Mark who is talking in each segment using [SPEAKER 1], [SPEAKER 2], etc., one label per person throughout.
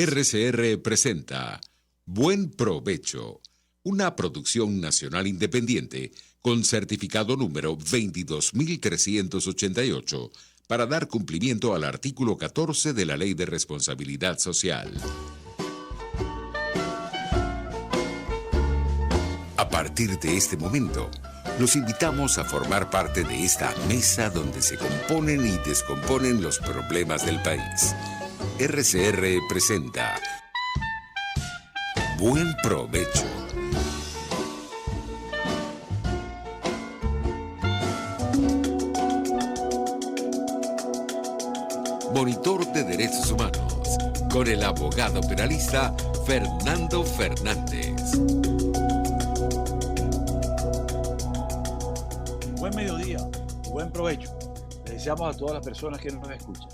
[SPEAKER 1] RCR presenta Buen Provecho, una producción nacional independiente con certificado número 22388 para dar cumplimiento al artículo 14 de la Ley de Responsabilidad Social. A partir de este momento, los invitamos a formar parte de esta mesa donde se componen y descomponen los problemas del país. RCR presenta Buen Provecho. Monitor de Derechos Humanos, con el abogado penalista Fernando Fernández.
[SPEAKER 2] Buen mediodía, buen provecho. Les deseamos a todas las personas que nos escuchan.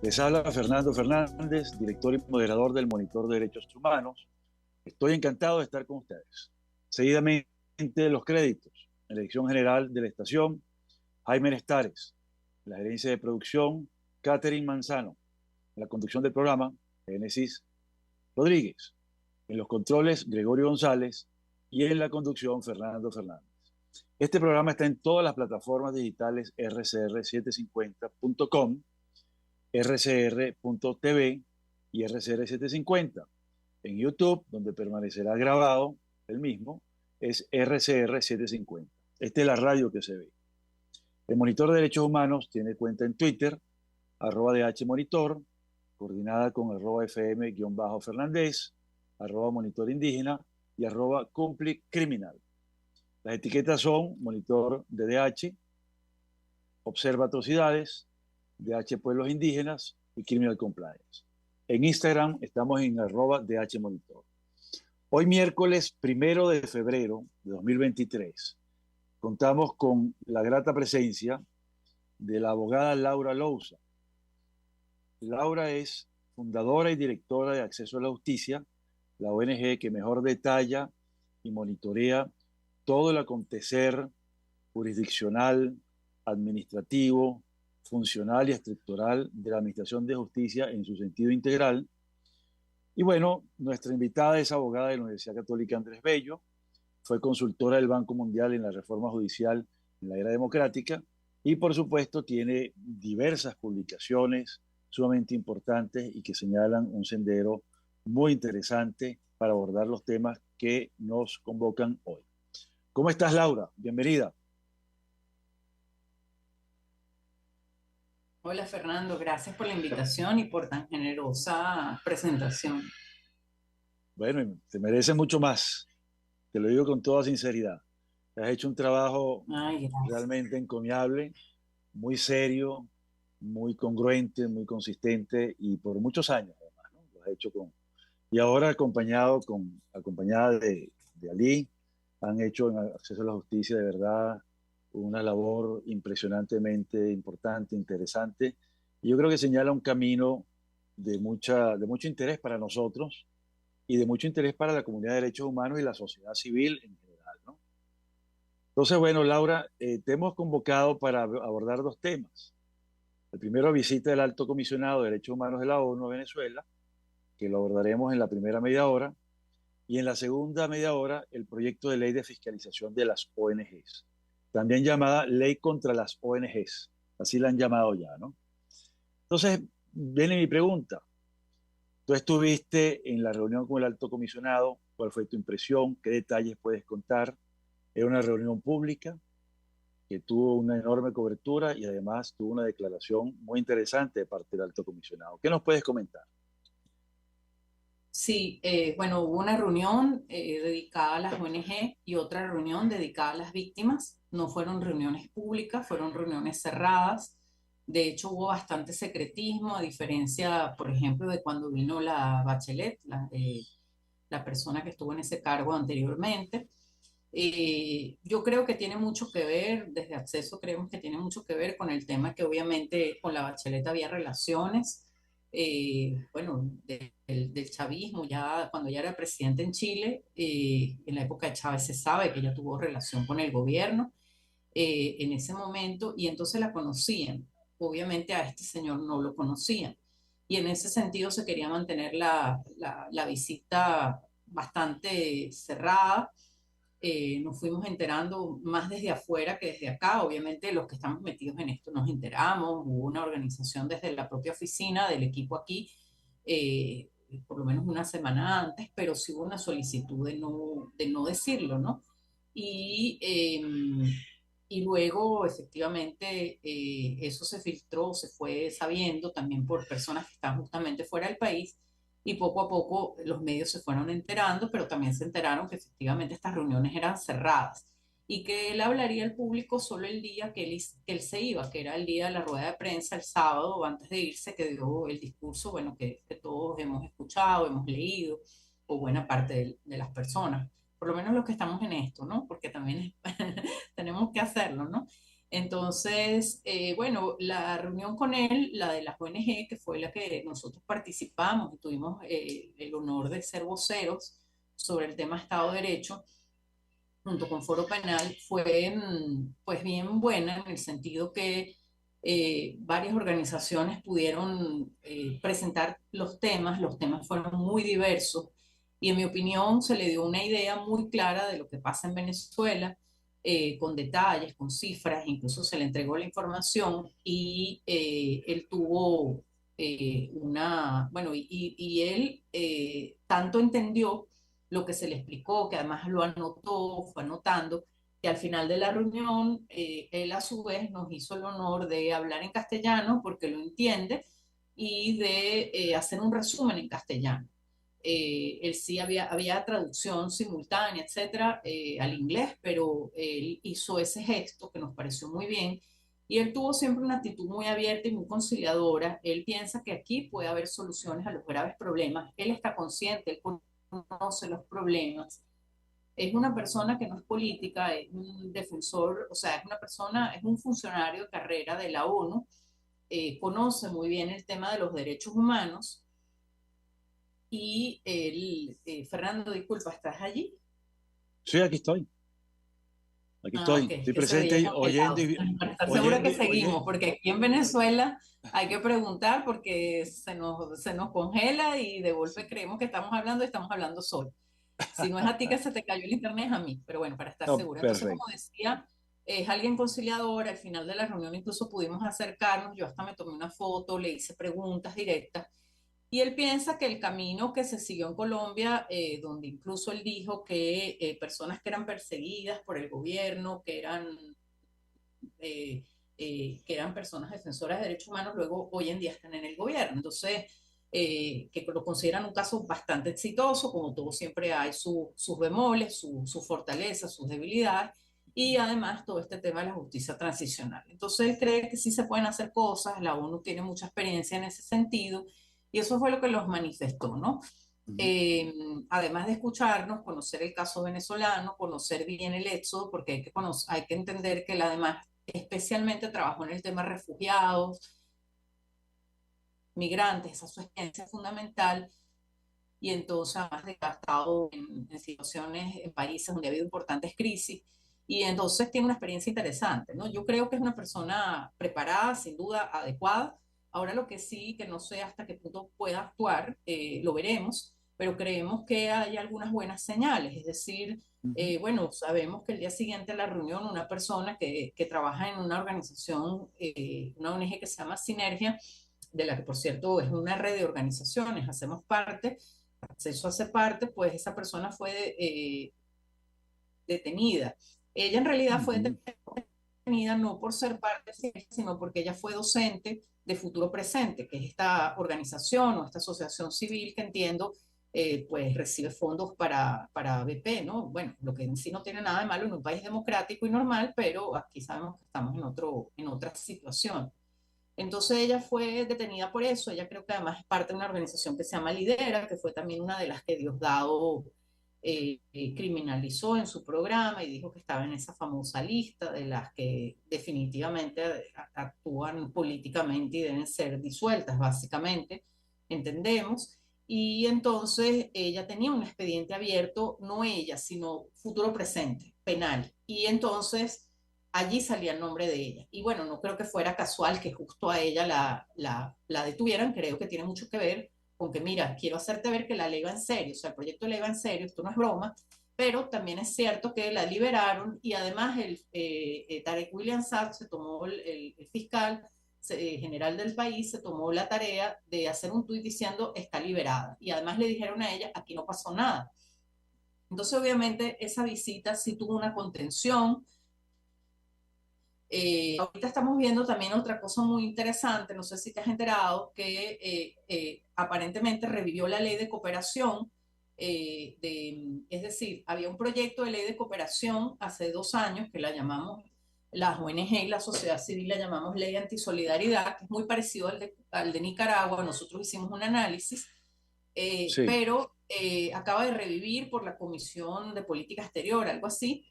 [SPEAKER 2] Les habla Fernando Fernández, director y moderador del Monitor de Derechos Humanos. Estoy encantado de estar con ustedes. Seguidamente, los créditos. En la dirección general de la estación, Jaime Nestares. En la gerencia de producción, Catherine Manzano. En la conducción del programa, Génesis Rodríguez. En los controles, Gregorio González. Y en la conducción, Fernando Fernández. Este programa está en todas las plataformas digitales rcr750.com, rcr.tv y rcr750. En YouTube, donde permanecerá grabado el mismo, es rcr750. Esta es la radio que se ve. El Monitor de Derechos Humanos tiene cuenta en Twitter, @DHMonitor, coordinada con @FM_Fernández, @Monitor Indígena y @CumpliCriminal. Las etiquetas son Monitor de DH, Observa Atrocidades, DH Pueblos Indígenas y Criminal Compliance. En Instagram estamos en @DHMonitor. Hoy miércoles 1 de febrero de 2023 contamos con la grata presencia de la abogada Laura Lousa. Laura es fundadora y directora de Acceso a la Justicia, la ONG que mejor detalla y monitorea todo el acontecer jurisdiccional, administrativo, funcional y estructural de la Administración de Justicia en su sentido integral. Y bueno, nuestra invitada es abogada de la Universidad Católica Andrés Bello, fue consultora del Banco Mundial en la reforma judicial en la era democrática y por supuesto tiene diversas publicaciones sumamente importantes y que señalan un sendero muy interesante para abordar los temas que nos convocan hoy. ¿Cómo estás, Laura? Bienvenida.
[SPEAKER 3] Hola, Fernando. Gracias por la invitación y por tan generosa presentación.
[SPEAKER 2] Bueno, te mereces mucho más. Te lo digo con toda sinceridad. Has hecho un trabajo realmente encomiable, muy serio, muy congruente, muy consistente y por muchos años además, ¿no? Lo has hecho y ahora acompañada de Ali, han hecho en Acceso a la Justicia de verdad una labor impresionantemente importante, interesante. Y yo creo que señala un camino de mucho interés para nosotros y de mucho interés para la comunidad de derechos humanos y la sociedad civil en general, ¿no? Entonces, bueno, Laura, te hemos convocado para abordar dos temas. El primero, visita del Alto Comisionado de Derechos Humanos de la ONU a Venezuela, que lo abordaremos en la primera media hora, y en la segunda media hora, el proyecto de ley de fiscalización de las ONGs, también llamada Ley contra las ONGs, así la han llamado ya, ¿no? Entonces, viene mi pregunta. Tú estuviste en la reunión con el Alto Comisionado, ¿cuál fue tu impresión? ¿Qué detalles puedes contar? Era una reunión pública que tuvo una enorme cobertura y además tuvo una declaración muy interesante de parte del Alto Comisionado. ¿Qué nos puedes comentar?
[SPEAKER 3] Sí, bueno, hubo una reunión dedicada a las ONG y otra reunión dedicada a las víctimas. No fueron reuniones públicas, fueron reuniones cerradas. De hecho, hubo bastante secretismo, a diferencia, por ejemplo, de cuando vino la Bachelet, la persona que estuvo en ese cargo anteriormente. Yo creo que tiene mucho que ver, desde Acceso creemos que tiene mucho que ver con el tema que obviamente con la Bachelet había relaciones, bueno, del chavismo, ya cuando ya era presidente en Chile, en la época de Chávez se sabe que ella tuvo relación con el gobierno en ese momento y entonces la conocían. Obviamente a este señor no lo conocían. y en ese sentido se quería mantener la visita bastante cerrada. Nos fuimos enterando más desde afuera que desde acá. Obviamente los que estamos metidos en esto nos enteramos, hubo una organización desde la propia oficina del equipo aquí, eh, por lo menos una semana antes, pero sí hubo una solicitud de no decirlo, ¿no? Y, eh, y luego, efectivamente, eso se filtró, se fue sabiendo también por personas que están justamente fuera del país, y poco a poco los medios se fueron enterando, pero también se enteraron que efectivamente estas reuniones eran cerradas y que él hablaría al público solo el día que él se iba, que era el día de la rueda de prensa, el sábado, antes de irse, que dio el discurso, bueno, que todos hemos escuchado, hemos leído, o buena parte de las personas, por lo menos los que estamos en esto, ¿no? Porque también tenemos que hacerlo, ¿no? Entonces, bueno, la reunión con él, la de las ONG, que fue la que nosotros participamos y tuvimos el honor de ser voceros sobre el tema Estado de Derecho, junto con Foro Penal, fue pues bien buena en el sentido que varias organizaciones pudieron presentar los temas fueron muy diversos y en mi opinión se le dio una idea muy clara de lo que pasa en Venezuela, con detalles, con cifras, incluso se le entregó la información y él tuvo bueno, y él tanto entendió lo que se le explicó, que además lo anotó, fue anotando, que al final de la reunión, él a su vez nos hizo el honor de hablar en castellano porque lo entiende y de hacer un resumen en castellano. Él sí había traducción simultánea, etcétera, al inglés, pero él hizo ese gesto que nos pareció muy bien. Y él tuvo siempre una actitud muy abierta y muy conciliadora. Él piensa que aquí puede haber soluciones a los graves problemas. Él está consciente, él conoce los problemas. Es una persona que no es política, es un defensor, o sea, es una persona, es un funcionario de carrera de la ONU, conoce muy bien el tema de los derechos humanos y él, Fernando, disculpa, ¿estás allí?
[SPEAKER 2] Sí, aquí estoy. Aquí
[SPEAKER 3] Ah, ok,
[SPEAKER 2] estoy.
[SPEAKER 3] es
[SPEAKER 2] Estoy
[SPEAKER 3] que se veía
[SPEAKER 2] presente
[SPEAKER 3] congelado.
[SPEAKER 2] oyendo
[SPEAKER 3] Para estar segura
[SPEAKER 2] oyendo,
[SPEAKER 3] que seguimos, porque aquí en Venezuela hay que preguntar porque se nos congela y de golpe
[SPEAKER 2] Sí.
[SPEAKER 3] creemos que estamos hablando solo. Si no es a ti que se te cayó el internet, es a mí, pero bueno, para estar
[SPEAKER 2] No,
[SPEAKER 3] segura. Entonces, como
[SPEAKER 2] perfecto.
[SPEAKER 3] decía, es alguien conciliador, al final de la reunión incluso pudimos acercarnos, yo hasta me tomé una foto, le hice preguntas directas, y él piensa que el camino que se siguió en Colombia, donde incluso él dijo que personas que eran perseguidas por el gobierno, que eran personas defensoras de derechos humanos, luego hoy en día están en el gobierno. Entonces, que lo consideran un caso bastante exitoso, como todo siempre hay sus bemoles, sus fortalezas, sus debilidades, y además todo este tema de la justicia transicional. Entonces, él cree que sí se pueden hacer cosas, la ONU tiene mucha experiencia en ese sentido, y eso fue lo que los manifestó, ¿no?
[SPEAKER 2] Ujú.
[SPEAKER 3] Eh, Además de escucharnos, conocer el caso venezolano, conocer bien el éxodo, porque hay que entender que él además especialmente trabajó en el tema refugiados, migrantes, esa es su experiencia fundamental, y entonces además de que ha estado en situaciones, en países donde ha habido importantes crisis, y entonces tiene una experiencia interesante, ¿no? Yo creo que es una persona preparada, sin duda, adecuada. Ahora lo que sí, que no sé hasta qué punto pueda actuar, lo veremos, pero creemos que hay algunas buenas señales, es decir,
[SPEAKER 2] Ujú.
[SPEAKER 3] bueno, sabemos que el día siguiente a la reunión una persona que trabaja en una organización, una ONG que se llama Sinergia, de la que por cierto es una red de organizaciones, hacemos parte, Acceso hace parte, pues esa persona fue detenida. Ella en realidad fue
[SPEAKER 2] Ujú.
[SPEAKER 3] detenida no por ser parte, sino porque ella fue docente de Futuro Presente, que es esta organización o esta asociación civil que entiendo pues recibe fondos para BP, ¿no? Bueno, lo que en sí no tiene nada de malo en un país democrático y normal, pero aquí sabemos que estamos en otra situación. Entonces ella fue detenida por eso, ella creo que además es parte de una organización que se llama Lidera, que fue también una de las que Diosdado criminalizó en su programa y dijo que estaba en esa famosa lista de las que definitivamente actúan políticamente y deben ser disueltas, básicamente, entendemos. Y entonces ella tenía un expediente abierto, no ella, sino Futuro Presente, penal. Y entonces allí salía el nombre de ella. Y bueno, no creo que fuera casual que justo a ella la detuvieran, creo que tiene mucho que ver con que, mira, quiero hacerte ver que la ley va en serio, o sea, el proyecto de ley va en serio, esto no es broma, pero también es cierto que la liberaron y además Tarek William Saab se tomó, el fiscal general del país, se tomó la tarea de hacer un tuit diciendo está liberada. Y además le dijeron a ella, aquí no pasó nada. Entonces, obviamente, esa visita sí tuvo una contención. Ahorita estamos viendo también otra cosa muy interesante, no sé si te has enterado, que aparentemente revivió la ley de cooperación, es decir, había un proyecto de ley de cooperación hace 2 años que la llamamos, las ONG y la sociedad civil la llamamos ley antisolidaridad, que es muy parecido al de Nicaragua, nosotros hicimos un análisis,
[SPEAKER 2] Sí.
[SPEAKER 3] pero acaba de revivir por la Comisión de Política Exterior, algo así,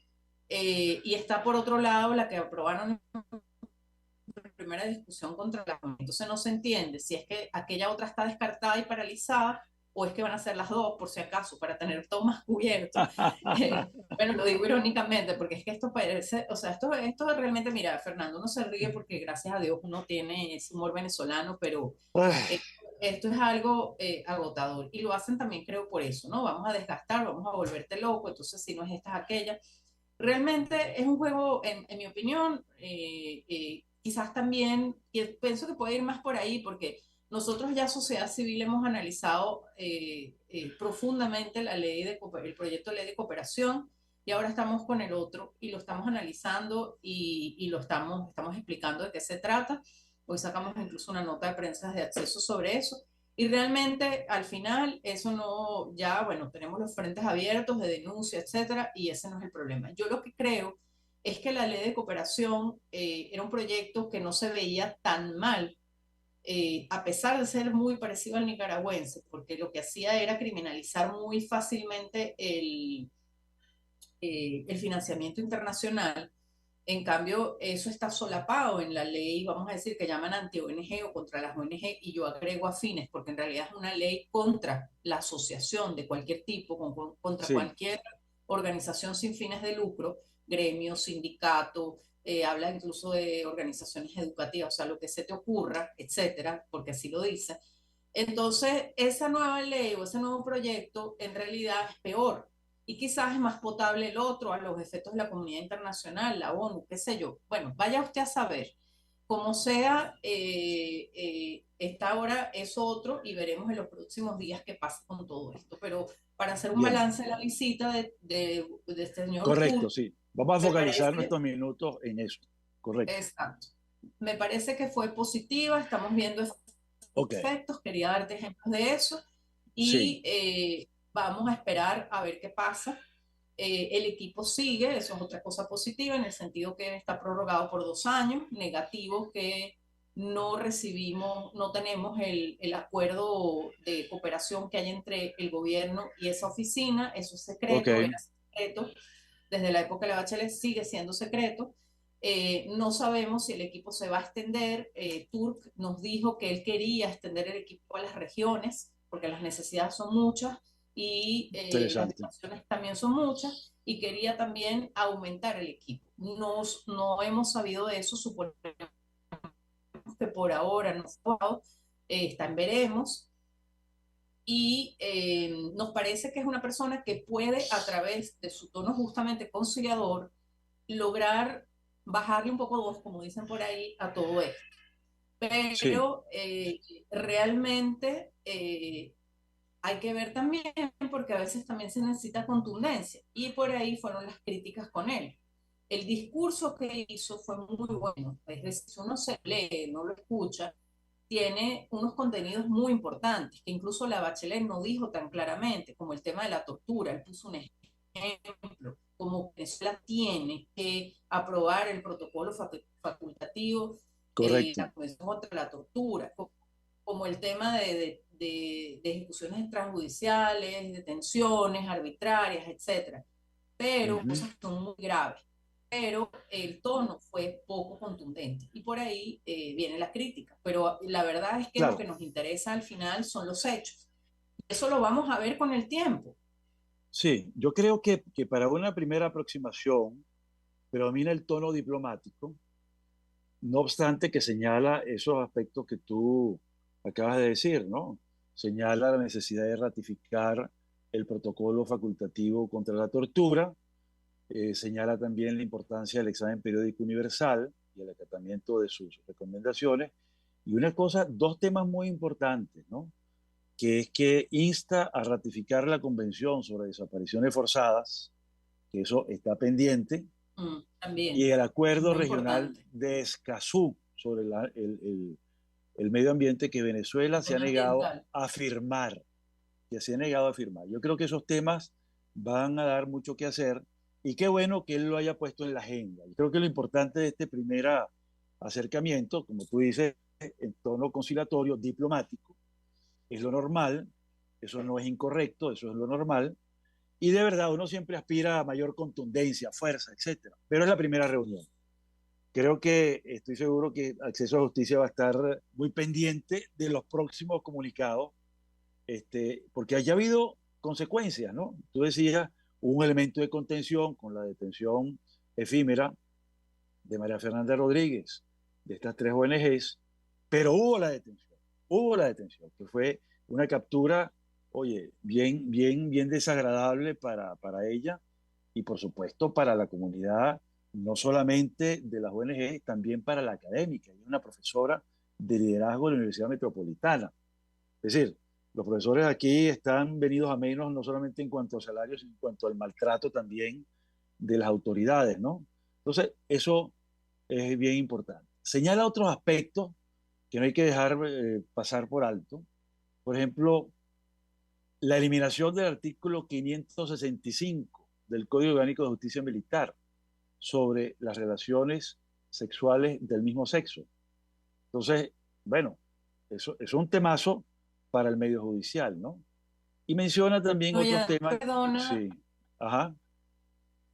[SPEAKER 3] y está por otro lado la que aprobaron en primera discusión contra la Constitución. Entonces no se entiende si es que aquella otra está descartada y paralizada o es que van a ser las dos por si acaso para tener todo más cubierto. Bueno, lo digo irónicamente porque es que esto parece, o sea, esto realmente, mira, Fernando, uno se ríe porque gracias a Dios uno tiene ese humor venezolano, pero
[SPEAKER 2] Ay,
[SPEAKER 3] esto es algo agotador y lo hacen también creo por eso, ¿no? Vamos a desgastar, vamos a volverte loco, entonces si no es esta es aquella. Realmente es un juego, en mi opinión, quizás también, y pienso que puede ir más por ahí, porque nosotros ya sociedad civil hemos analizado profundamente el proyecto de ley de cooperación y ahora estamos con el otro y lo estamos analizando y estamos explicando de qué se trata. Hoy sacamos incluso una nota de prensa de acceso sobre eso. Y realmente al final eso no, ya bueno, tenemos los frentes abiertos de denuncia, etcétera, y ese no es el problema. Yo lo que creo es que la ley de cooperación era un proyecto que no se veía tan mal, a pesar de ser muy parecido al nicaragüense, porque lo que hacía era criminalizar muy fácilmente el financiamiento internacional. En cambio, eso está solapado en la ley, vamos a decir, que llaman anti-ONG o contra las ONG, y yo agrego afines, porque en realidad es una ley contra la asociación de cualquier tipo, contra
[SPEAKER 2] sí,
[SPEAKER 3] cualquier organización sin fines de lucro, gremio, sindicato, habla incluso de organizaciones educativas, o sea, lo que se te ocurra, etcétera, porque así lo dice. Entonces, esa nueva ley o ese nuevo proyecto en realidad es peor, y quizás es más potable el otro a los efectos de la comunidad internacional, la ONU, qué sé yo. Bueno, vaya usted a saber. Como sea, esta hora es otro y veremos en los próximos días qué pasa con todo esto. Pero para hacer un
[SPEAKER 2] bien,
[SPEAKER 3] balance de la visita de este señor
[SPEAKER 2] correcto,
[SPEAKER 3] Tur,
[SPEAKER 2] sí. Vamos a
[SPEAKER 3] me
[SPEAKER 2] focalizar
[SPEAKER 3] parece,
[SPEAKER 2] nuestros minutos en eso. Correcto.
[SPEAKER 3] exacto, me parece que fue positiva, estamos viendo
[SPEAKER 2] Ok,
[SPEAKER 3] efectos, quería darte ejemplos de eso
[SPEAKER 2] sí,
[SPEAKER 3] y vamos a esperar a ver qué pasa. El equipo sigue, eso es otra cosa positiva, en el sentido que está prorrogado por 2 años, negativo que no recibimos, no tenemos el acuerdo de cooperación que hay entre el gobierno y esa oficina, eso es
[SPEAKER 2] ok,
[SPEAKER 3] secreto, era secreto, desde la época de la Bachelet sigue siendo secreto. No sabemos si el equipo se va a extender. Turk nos dijo que él quería extender el equipo a las regiones, porque las necesidades son muchas y las
[SPEAKER 2] interesante.
[SPEAKER 3] violaciones también son muchas, y quería también aumentar el equipo. No hemos sabido de eso, suponemos que por ahora no se ha aprobado, está en veremos, y nos parece que es una persona que puede, a través de su tono justamente conciliador, lograr bajarle un poco dos, como dicen por ahí, a todo esto.
[SPEAKER 2] Sí,
[SPEAKER 3] Pero realmente hay que ver también, porque a veces también se necesita contundencia, y por ahí fueron las críticas con él. El discurso que hizo fue muy bueno, es decir, si uno se lee, no lo escucha, tiene unos contenidos muy importantes, que incluso la Bachelet no dijo tan claramente, como el tema de la tortura. Él puso un ejemplo, como Venezuela tiene que aprobar el protocolo facultativo de
[SPEAKER 2] correcto.
[SPEAKER 3] la Convención contra la Tortura, como el tema de ejecuciones extrajudiciales, detenciones arbitrarias, etcétera, pero
[SPEAKER 2] Ujú.
[SPEAKER 3] cosas que son muy graves. Pero el tono fue poco contundente y por ahí viene la crítica. Pero la verdad es que lo
[SPEAKER 2] Claro,
[SPEAKER 3] que nos interesa al final son los hechos. Eso lo vamos a ver con el tiempo.
[SPEAKER 2] sí, yo creo que para una primera aproximación predomina el tono diplomático, no obstante que señala esos aspectos que tú acabas de decir, ¿no? Señala la necesidad de ratificar el protocolo facultativo contra la tortura, señala también la importancia del examen periódico universal y el acatamiento de sus recomendaciones. Y una cosa, dos temas muy importantes, ¿no? Que es que insta a ratificar la Convención sobre Desapariciones Forzadas, que eso está pendiente, y
[SPEAKER 3] También,
[SPEAKER 2] el Acuerdo
[SPEAKER 3] muy
[SPEAKER 2] Regional
[SPEAKER 3] importante.
[SPEAKER 2] de Escazú sobre el medio ambiente que Venezuela
[SPEAKER 3] El
[SPEAKER 2] se ha
[SPEAKER 3] tema
[SPEAKER 2] negado
[SPEAKER 3] ambiental.
[SPEAKER 2] a firmar, que se ha negado a firmar. Yo creo que esos temas van a dar mucho que hacer y qué bueno que él lo haya puesto en la agenda. Yo creo que lo importante de este primer acercamiento, como tú dices, en tono conciliatorio, diplomático, es lo normal, eso no es incorrecto, eso es lo normal, y de verdad uno siempre aspira a mayor contundencia, fuerza, etcétera. Pero es la primera reunión. Creo que estoy seguro que Acceso a Justicia va a estar muy pendiente de los próximos comunicados, porque haya habido consecuencias, ¿no? Tú decías, hubo un elemento de contención con la detención efímera de María Fernanda Rodríguez, de estas tres ONGs, pero hubo la detención, que fue una captura, oye, bien desagradable para ella y por supuesto para la comunidad, no solamente de las ONG, también para la académica. Ella es una profesora de liderazgo de la Universidad Metropolitana. Es decir, los profesores aquí están venidos a menos no solamente en cuanto a salarios, sino en cuanto al maltrato también de las autoridades, ¿no? Entonces, eso es bien importante. Señala otros aspectos que no hay que dejar pasar por alto. Por ejemplo, la eliminación del artículo 565 del Código Orgánico de Justicia Militar sobre las relaciones sexuales del mismo sexo. Entonces, bueno, eso es un temazo para el medio judicial, ¿no? Y menciona también
[SPEAKER 3] No,
[SPEAKER 2] otros
[SPEAKER 3] ya,
[SPEAKER 2] temas,
[SPEAKER 3] perdona,
[SPEAKER 2] sí, ajá,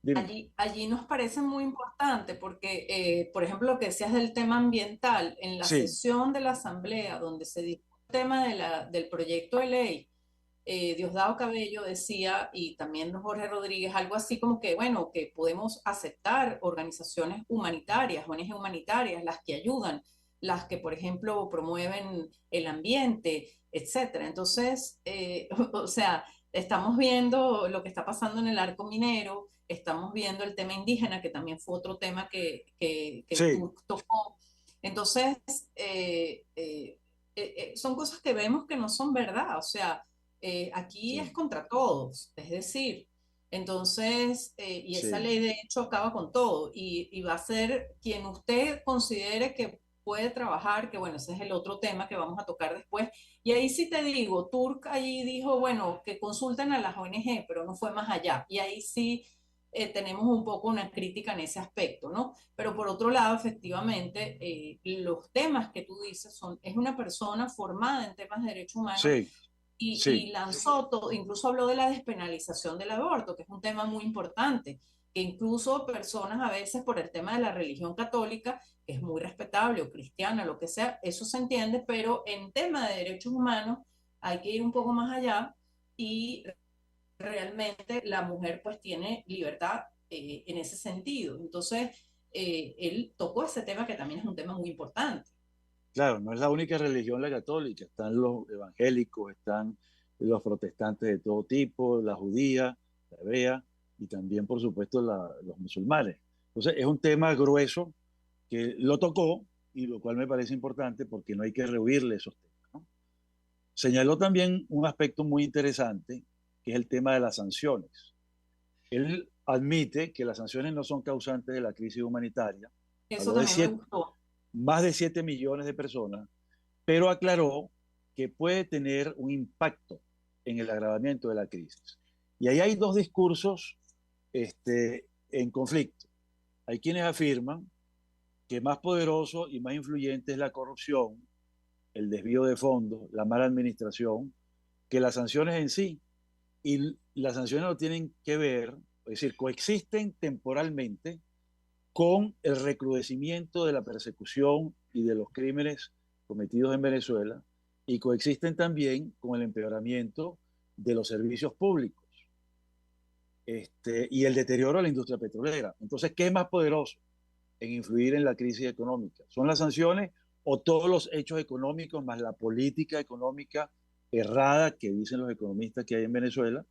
[SPEAKER 2] dime,
[SPEAKER 3] allí nos parece muy importante porque, por ejemplo, lo que decías del tema ambiental, en la
[SPEAKER 2] sí,
[SPEAKER 3] sesión de la Asamblea donde se discute el tema del proyecto de ley, Diosdado Cabello decía, y también Jorge Rodríguez, algo así como que, bueno, que podemos aceptar organizaciones humanitarias, ONG humanitarias, las que ayudan, las que, por ejemplo, promueven el ambiente, etcétera. Entonces, o sea, estamos viendo lo que está pasando en el arco minero, estamos viendo el tema indígena, que también fue otro tema que
[SPEAKER 2] sí,
[SPEAKER 3] tú tocó. Entonces, son cosas que vemos que no son verdad, o sea, aquí es
[SPEAKER 2] sí,
[SPEAKER 3] contra todos, es decir, entonces, y esa
[SPEAKER 2] sí,
[SPEAKER 3] ley de hecho acaba con todo y va a ser quien usted considere que puede trabajar, que bueno, ese es el otro tema que vamos a tocar después. Y ahí sí te digo, Turk allí dijo, bueno, que consulten a las ONG, pero no fue más allá. Y ahí sí tenemos un poco una crítica en ese aspecto, ¿no? Pero por otro lado, efectivamente, los temas que tú dices es una persona formada en temas de derechos humanos
[SPEAKER 2] sí, sí,
[SPEAKER 3] y lanzó todo, incluso habló de la despenalización del aborto, que es un tema muy importante, que incluso personas a veces por el tema de la religión católica, que es muy respetable, o cristiana, lo que sea, eso se entiende, pero en tema de derechos humanos hay que ir un poco más allá y realmente la mujer pues tiene libertad en ese sentido. Entonces, él tocó ese tema que también es un tema muy importante.
[SPEAKER 2] claro, no es la única religión la católica, están los evangélicos, están los protestantes de todo tipo, la judía, la hebrea y también, por supuesto, los musulmanes. Entonces, es un tema grueso que lo tocó y lo cual me parece importante porque no hay que rehuirle esos temas, ¿no? Señaló también un aspecto muy interesante, que es el tema de las sanciones. Él admite que las sanciones no son causantes de la crisis humanitaria,
[SPEAKER 3] Eso
[SPEAKER 2] habló de
[SPEAKER 3] también me gustó.
[SPEAKER 2] más de 7 millones de personas, pero aclaró que puede tener un impacto en el agravamiento de la crisis. Y ahí hay dos discursos en conflicto. Hay quienes afirman que más poderoso y más influyente es la corrupción, el desvío de fondos, la mala administración, que las sanciones en sí. Y las sanciones no tienen que ver, es decir, coexisten temporalmente con el recrudecimiento de la persecución y de los crímenes cometidos en Venezuela y coexisten también con el empeoramiento de los servicios públicos. y el deterioro de la industria petrolera. Entonces, ¿qué es más poderoso en influir en la crisis económica? ¿Son las sanciones o todos los hechos económicos más la política económica errada que dicen los economistas que hay en Venezuela?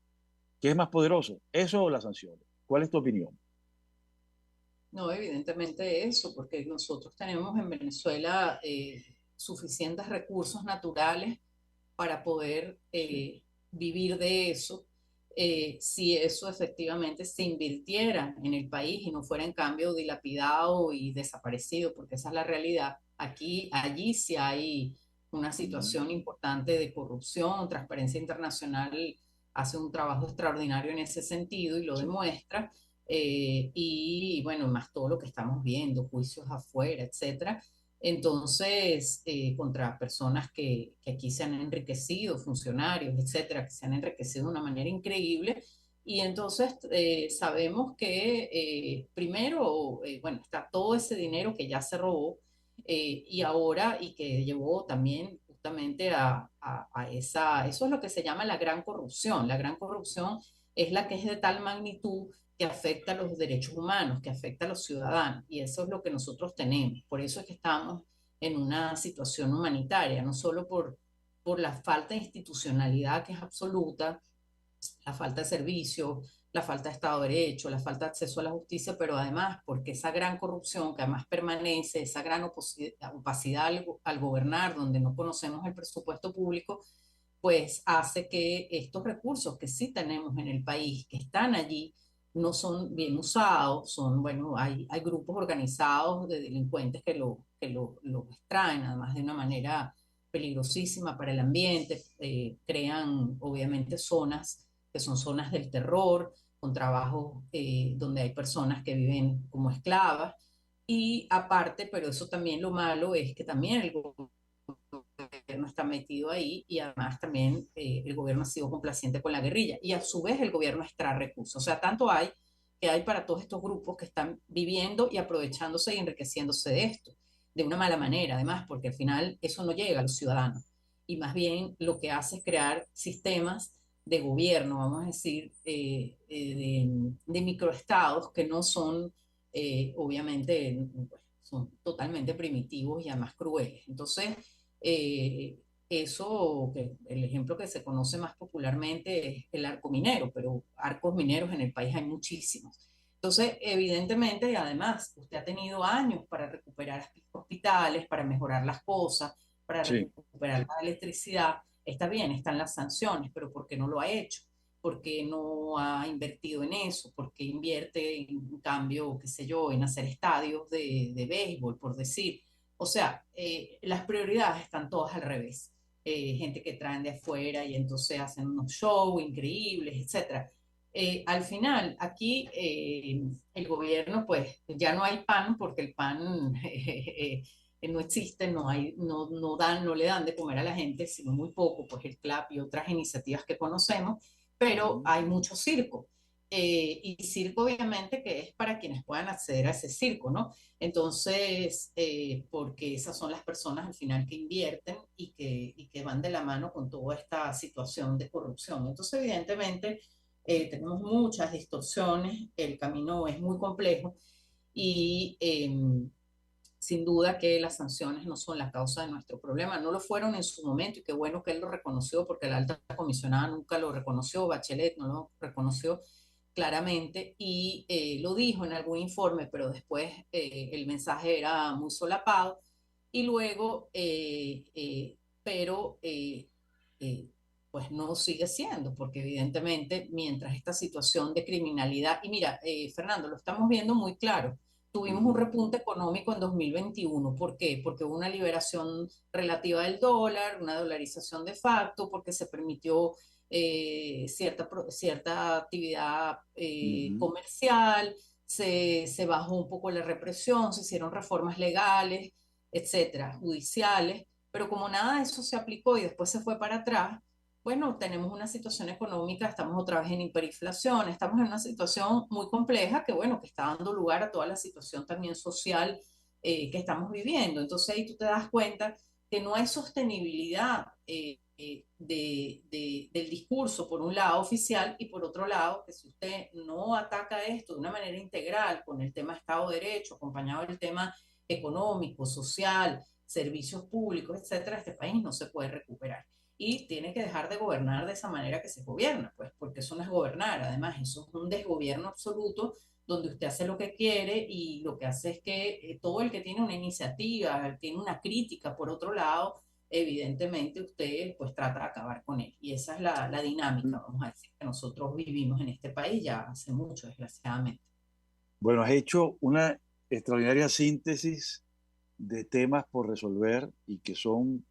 [SPEAKER 2] ¿Qué es más poderoso? ¿Eso o las sanciones? ¿Cuál es tu opinión?
[SPEAKER 3] No, evidentemente eso, porque nosotros tenemos en Venezuela suficientes recursos naturales para poder vivir de eso, si eso efectivamente se invirtiera en el país y no fuera en cambio dilapidado y desaparecido, porque esa es la realidad. Aquí, allí sí hay una
[SPEAKER 2] Mm.
[SPEAKER 3] situación importante de corrupción. Transparencia Internacional hace un trabajo extraordinario en ese sentido y lo
[SPEAKER 2] Sí.
[SPEAKER 3] demuestra. Y bueno, más todo lo que estamos viendo, juicios afuera, etcétera. Entonces, contra personas que aquí se han enriquecido, funcionarios, etcétera, que se han enriquecido de una manera increíble. Y entonces sabemos que primero, bueno, está todo ese dinero que ya se robó y ahora, y que llevó también justamente a esa, eso es lo que se llama la gran corrupción. La gran corrupción es la que es de tal magnitud que afecta a los derechos humanos, que afecta a los ciudadanos, y eso es lo que nosotros tenemos. Por eso es que estamos en una situación humanitaria, no solo por la falta de institucionalidad que es absoluta, la falta de servicio, la falta de Estado de Derecho, la falta de acceso a la justicia, pero además porque esa gran corrupción que además permanece, esa gran opacidad al gobernar, donde no conocemos el presupuesto público, pues hace que estos recursos que sí tenemos en el país, que están allí, no son bien usados, son, bueno, hay grupos organizados de delincuentes que lo extraen, además de una manera peligrosísima para el ambiente, crean obviamente zonas que son zonas del terror, con trabajos donde hay personas que viven como esclavas, y aparte, pero eso también lo malo es que también el gobierno está metido ahí y además también el gobierno ha sido complaciente con la guerrilla y a su vez el gobierno extrae recursos. O sea, tanto hay que hay para todos estos grupos que están viviendo y aprovechándose y enriqueciéndose de esto, de una mala manera además, porque al final eso no llega a los ciudadanos y más bien lo que hace es crear sistemas de gobierno, vamos a decir, de microestados que no son, obviamente, son totalmente primitivos y además crueles. Entonces, eh, eso, el ejemplo que se conoce más popularmente es el arco minero, pero arcos mineros en el país hay muchísimos. Entonces, evidentemente, y además, usted ha tenido años para recuperar hospitales, para mejorar las cosas, para
[SPEAKER 2] Sí.
[SPEAKER 3] recuperar la electricidad. Está bien, están las sanciones, pero ¿por qué no lo ha hecho? ¿Por qué no ha invertido en eso? ¿Por qué invierte en cambio, qué sé yo, en hacer estadios de béisbol, por decir? O sea, las prioridades están todas al revés. Gente que traen de afuera y entonces hacen unos shows increíbles, etcétera. Al final, aquí el gobierno, pues ya no hay pan porque el pan no existe, no le dan de comer a la gente, sino muy poco, pues el CLAP y otras iniciativas que conocemos, pero
[SPEAKER 2] Ujú.
[SPEAKER 3] hay mucho circo. Y circo, obviamente, que es para quienes puedan acceder a ese circo, ¿no? Entonces, porque esas son las personas al final que invierten y que van de la mano con toda esta situación de corrupción. Entonces, evidentemente, tenemos muchas distorsiones, el camino es muy complejo y sin duda que las sanciones no son la causa de nuestro problema, no lo fueron en su momento y qué bueno que él lo reconoció porque la alta comisionada nunca lo reconoció, Bachelet no lo reconoció claramente y lo dijo en algún informe, pero después el mensaje era muy solapado y luego, pero eh, pues no sigue siendo, porque evidentemente mientras esta situación de criminalidad, y mira, Fernando, lo estamos viendo muy claro, tuvimos un
[SPEAKER 2] Ujú.
[SPEAKER 3] repunte económico en 2021. ¿Por qué? Porque hubo una liberación relativa del dólar, una dolarización de facto, porque se permitió cierta actividad
[SPEAKER 2] Ujú.
[SPEAKER 3] comercial, se bajó un poco la represión, se hicieron reformas legales, etcétera, judiciales, pero como nada de eso se aplicó y después se fue para atrás, bueno, tenemos una situación económica, estamos otra vez en hiperinflación, estamos en una situación muy compleja que, bueno, que está dando lugar a toda la situación también social que estamos viviendo. Entonces ahí tú te das cuenta que no hay sostenibilidad del discurso, por un lado oficial, y por otro lado, que si usted no ataca esto de una manera integral con el tema Estado de Derecho, acompañado del tema económico, social, servicios públicos, etcétera, este país no se puede recuperar. Y tiene que dejar de gobernar de esa manera que se gobierna, pues, porque eso no es gobernar, además, eso es un desgobierno absoluto, donde usted hace lo que quiere y lo que hace es que todo el que tiene una iniciativa, tiene una crítica, por otro lado, evidentemente usted pues trata de acabar con él. Y esa es la dinámica, vamos a decir, que nosotros vivimos en este país ya hace mucho, desgraciadamente.
[SPEAKER 2] Bueno, has hecho una extraordinaria síntesis de temas por resolver y que son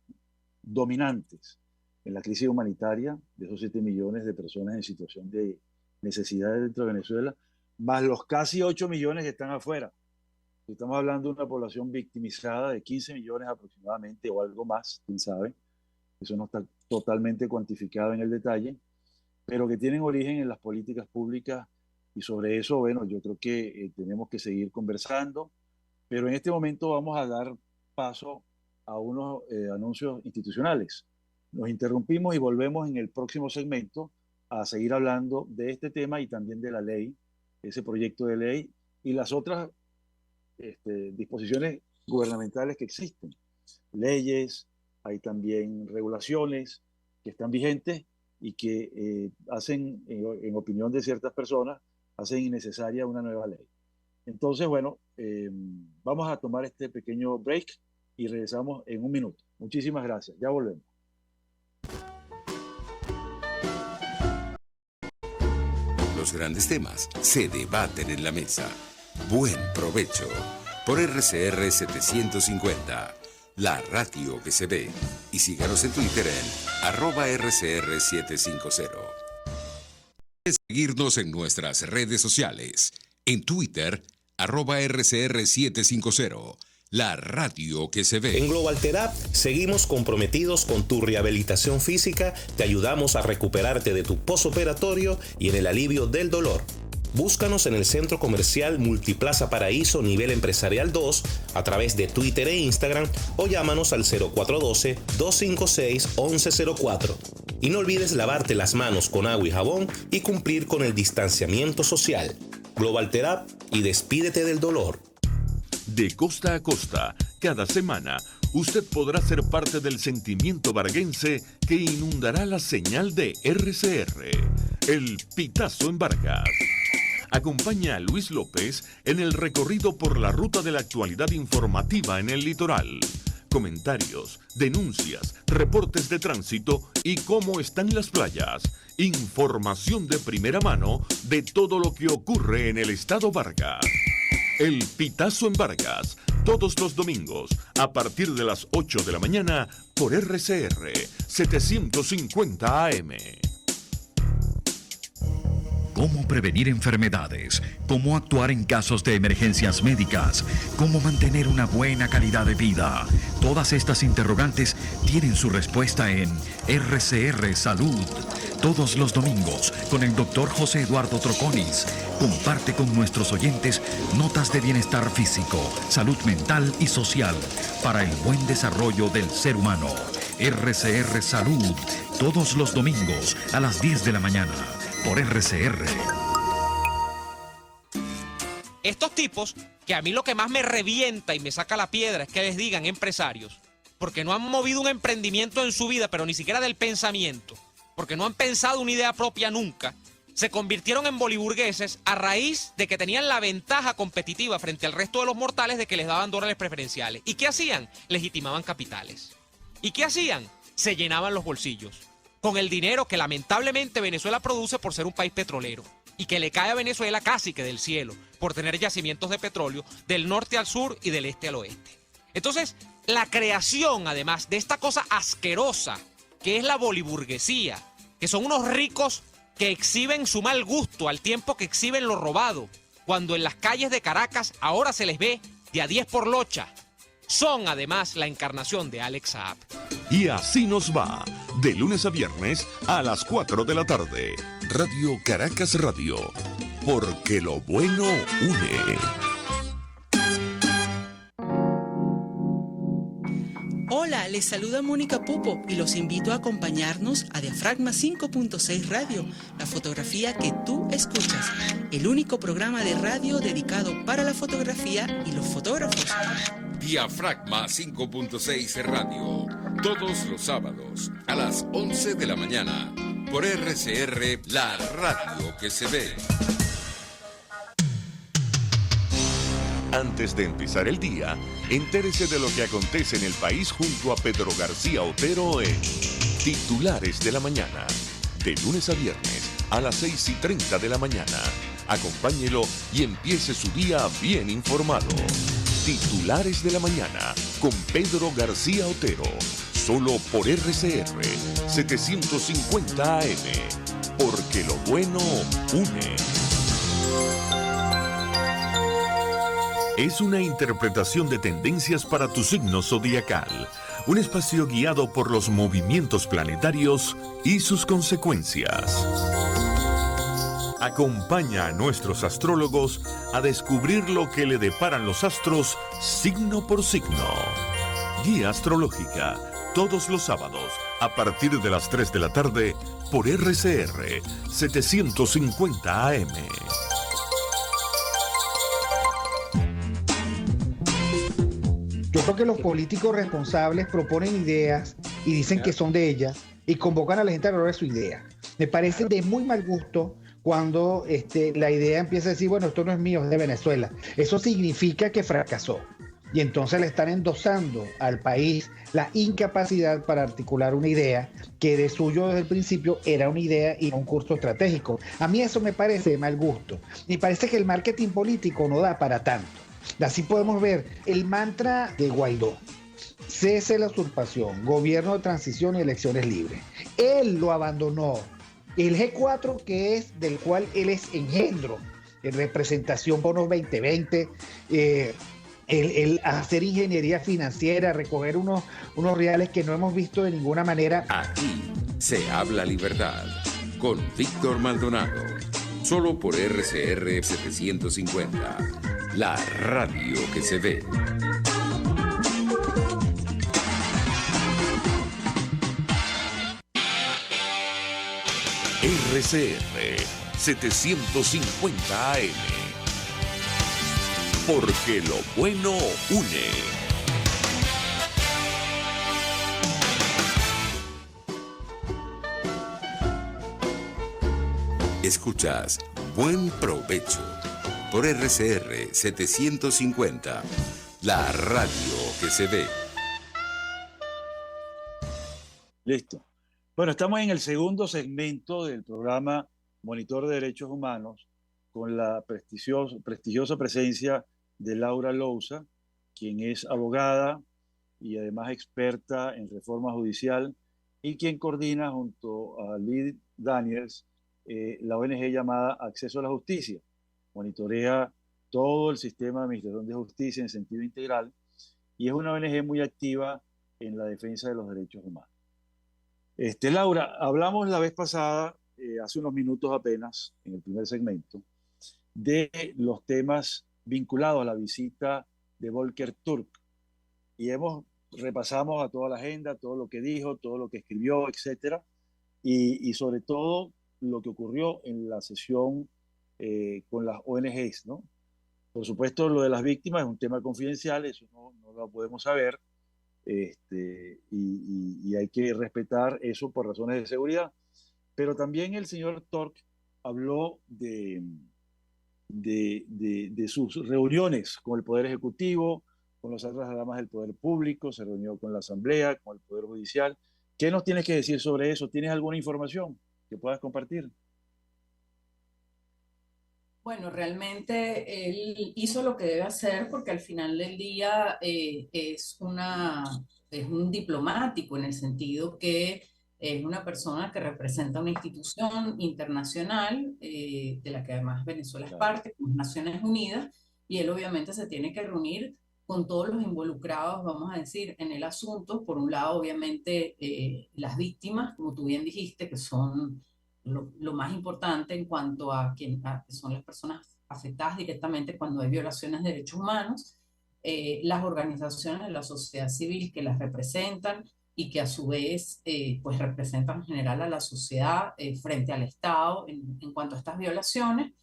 [SPEAKER 2] dominantes en la crisis humanitaria de esos 7 millones de personas en situación de necesidad dentro de Venezuela, más los casi 8 millones que están afuera. Estamos hablando de una población victimizada de 15 millones aproximadamente o algo más, quién sabe. Eso no está totalmente cuantificado en el detalle, pero que tienen origen en las políticas públicas y sobre eso, bueno, yo creo que tenemos que seguir conversando, pero en este momento vamos a dar paso a unos anuncios institucionales. Nos interrumpimos y volvemos en el próximo segmento a seguir hablando de este tema y también de la ley, ese proyecto de ley y las otras disposiciones gubernamentales que existen. Leyes, hay también regulaciones que están vigentes y que hacen, en opinión de ciertas personas, hacen innecesaria una nueva ley. Entonces, bueno, vamos a tomar este pequeño break y regresamos en un minuto. Muchísimas gracias. Ya volvemos.
[SPEAKER 1] Los grandes temas se debaten en la mesa. Buen provecho por RCR 750, la radio que se ve. Y síganos en Twitter en @RCR750. Seguirnos en nuestras redes sociales. En Twitter, @RCR750, la radio que se ve.
[SPEAKER 4] En Global Therapy seguimos comprometidos con tu rehabilitación física, te ayudamos a recuperarte de tu posoperatorio y en el alivio del dolor. Búscanos en el Centro Comercial Multiplaza Paraíso Nivel Empresarial 2 a través de Twitter e Instagram o llámanos al 0412-256-1104. Y no olvides lavarte las manos con agua y jabón y cumplir con el distanciamiento social. Global Therapy y despídete del dolor.
[SPEAKER 5] De costa a costa, cada semana, usted podrá ser parte del sentimiento varguense que inundará la señal de RCR, el Pitazo en Vargas. Acompaña a Luis López en el recorrido por la ruta de la actualidad informativa en el litoral. Comentarios, denuncias, reportes de tránsito y cómo están las playas. Información de primera mano de todo lo que ocurre en el estado Vargas. El Pitazo en Vargas, todos los domingos, a partir de las 8 de la mañana, por RCR 750 AM.
[SPEAKER 6] Cómo prevenir enfermedades, cómo actuar en casos de emergencias médicas, cómo mantener una buena calidad de vida. Todas estas interrogantes tienen su respuesta en RCR Salud. Todos los domingos, con el Dr. José Eduardo Troconis, comparte con nuestros oyentes notas de bienestar físico, salud mental y social para el buen desarrollo del ser humano. RCR Salud, todos los domingos a las 10 de la mañana. Por RCR.
[SPEAKER 7] Estos tipos, que a mí lo que más me revienta y me saca la piedra es que les digan empresarios, porque no han movido un emprendimiento en su vida, pero ni siquiera del pensamiento, porque no han pensado una idea propia nunca, se convirtieron en boliburgueses a raíz de que tenían la ventaja competitiva frente al resto de los mortales de que les daban dólares preferenciales. ¿Y qué hacían? Legitimaban capitales. ¿Y qué hacían? Se llenaban los bolsillos con el dinero que lamentablemente Venezuela produce por ser un país petrolero y que le cae a Venezuela casi que del cielo por tener yacimientos de petróleo del norte al sur y del este al oeste. Entonces, la creación además de esta cosa asquerosa que es la boliburguesía, que son unos ricos que exhiben su mal gusto al tiempo que exhiben lo robado, cuando en las calles de Caracas ahora se les ve de a 10 por locha, son además la encarnación de Alex Saab.
[SPEAKER 5] Y así nos va, de lunes a viernes a las 4 de la tarde. Radio Caracas Radio, porque lo bueno une.
[SPEAKER 8] Hola, Les saluda Mónica Popo y los invito a acompañarnos a Diafragma 5.6 Radio, la fotografía que tú escuchas, el único programa de radio dedicado para la fotografía y los fotógrafos.
[SPEAKER 1] Diafragma 5.6 Radio, todos los sábados a las 11 de la mañana, por RCR, la radio que se ve.
[SPEAKER 5] Antes de empezar el día, entérese de lo que acontece en el país junto a Pedro García Otero en Titulares de la Mañana. De lunes a viernes a las 6:30 de la mañana. Acompáñelo y empiece su día bien informado. Titulares de la Mañana con Pedro García Otero. Solo por RCR 750 AM. Porque lo bueno une. Es una interpretación de tendencias para tu signo zodiacal. Un espacio guiado por los movimientos planetarios y sus consecuencias. Acompaña a nuestros astrólogos a descubrir lo que le deparan los astros signo por signo. Guía astrológica, todos los sábados, a partir de las 3 de la tarde, por RCR 750 AM.
[SPEAKER 9] Yo creo que los políticos responsables proponen ideas y dicen que son de ellas y convocan a la gente a lograr su idea. Me parece de muy mal gusto cuando la idea empieza a decir, bueno, esto no es mío, es de Venezuela. Eso significa que fracasó. Y entonces le están endosando al país la incapacidad para articular una idea que de suyo desde el principio era una idea y no un curso estratégico. A mí eso me parece de mal gusto. Me parece que el marketing político no da para tanto. Así podemos ver el mantra de Guaidó: cese la usurpación, gobierno de transición y elecciones libres. Él lo abandonó. El G4, que es del cual él es engendro, en representación bonos 2020, el hacer ingeniería financiera, recoger unos reales que no hemos visto de ninguna manera.
[SPEAKER 1] Aquí se habla libertad con Víctor Maldonado, solo por RCR 750, la radio que se ve.
[SPEAKER 5] RCR 750 AM. Porque lo bueno une.
[SPEAKER 1] Escuchas Buen Provecho por RCR 750, la radio que se ve.
[SPEAKER 2] Listo. Bueno, estamos en el segundo segmento del programa Monitor de Derechos Humanos con la prestigiosa presencia de Laura Louza, quien es abogada y además experta en reforma judicial y quien coordina junto a Lee Daniels la ONG llamada Acceso a la Justicia. Monitorea todo el sistema de administración de justicia en sentido integral y es una ONG muy activa en la defensa de los derechos humanos. Laura, hablamos la vez pasada, hace unos minutos apenas, en el primer segmento, de los temas vinculados a la visita de Volker Turk. Y repasamos a toda la agenda, todo lo que dijo, todo lo que escribió, etc. Y sobre todo lo que ocurrió en la sesión con las ONGs, ¿no? Por supuesto, lo de las víctimas es un tema confidencial, eso no lo podemos saber. Y hay que respetar eso por razones de seguridad. Pero también el señor Turk habló de sus reuniones con el Poder Ejecutivo, con las otras ramas del Poder Público, se reunió con la Asamblea, con el Poder Judicial. ¿Qué nos tienes que decir sobre eso? ¿Tienes alguna información que puedas compartir?
[SPEAKER 3] Bueno, realmente él hizo lo que debe hacer porque al final del día es un diplomático en el sentido que es una persona que representa una institución internacional de la que además Venezuela es parte, como Naciones Unidas, y él obviamente se tiene que reunir con todos los involucrados, vamos a decir, en el asunto. Por un lado, obviamente, las víctimas, como tú bien dijiste, que son lo más importante en cuanto a que son las personas afectadas directamente cuando hay violaciones de derechos humanos. las organizaciones de la sociedad civil que las representan y que a su vez pues representan en general a la sociedad frente al Estado en cuanto a estas violaciones,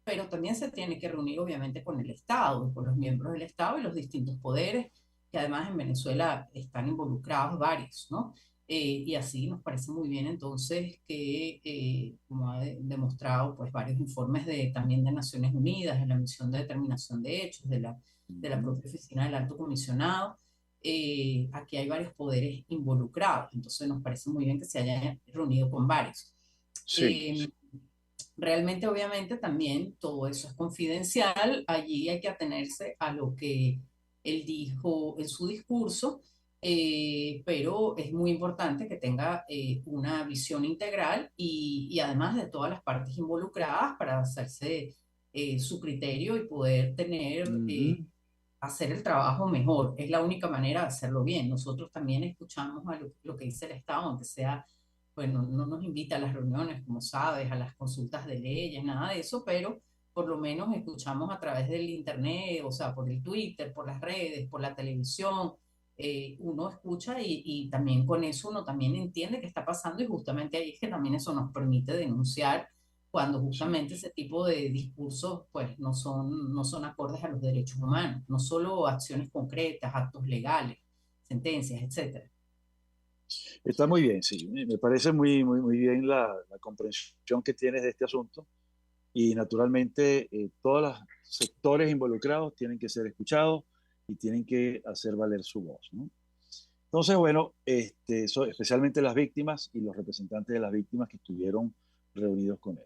[SPEAKER 3] pero también se tiene que reunir obviamente con el Estado, con los miembros del Estado y los distintos poderes, que además en Venezuela están involucrados varios, ¿no? Y así nos parece muy bien entonces que, como ha demostrado pues varios informes también de Naciones Unidas, de la Misión de Determinación de Hechos, de la propia Oficina del Alto Comisionado, aquí hay varios poderes involucrados, entonces nos parece muy bien que se hayan reunido con varios.
[SPEAKER 2] Sí.
[SPEAKER 3] Realmente, obviamente, también todo eso es confidencial. Allí hay que atenerse a lo que él dijo en su discurso, pero es muy importante que tenga una visión integral y además de todas las partes involucradas para hacerse su criterio y poder tener,
[SPEAKER 2] Ujú.
[SPEAKER 3] hacer el trabajo mejor. Es la única manera de hacerlo bien. Nosotros también escuchamos a lo que dice el Estado, aunque sea bueno, no nos invita a las reuniones, como sabes, a las consultas de leyes, nada de eso, pero por lo menos escuchamos a través del internet, o sea, por el Twitter, por las redes, por la televisión, uno escucha y también con eso uno también entiende qué está pasando y justamente ahí es que también eso nos permite denunciar cuando
[SPEAKER 2] Sí.
[SPEAKER 3] justamente ese tipo de discursos pues no son acordes a los derechos humanos, no solo acciones concretas, actos legales, sentencias, etcétera.
[SPEAKER 2] Está muy bien, sí. Me parece muy, muy, muy bien la comprensión que tienes de este asunto. Y naturalmente, todos los sectores involucrados tienen que ser escuchados y tienen que hacer valer su voz, ¿no? Entonces, bueno, especialmente las víctimas y los representantes de las víctimas que estuvieron reunidos con él.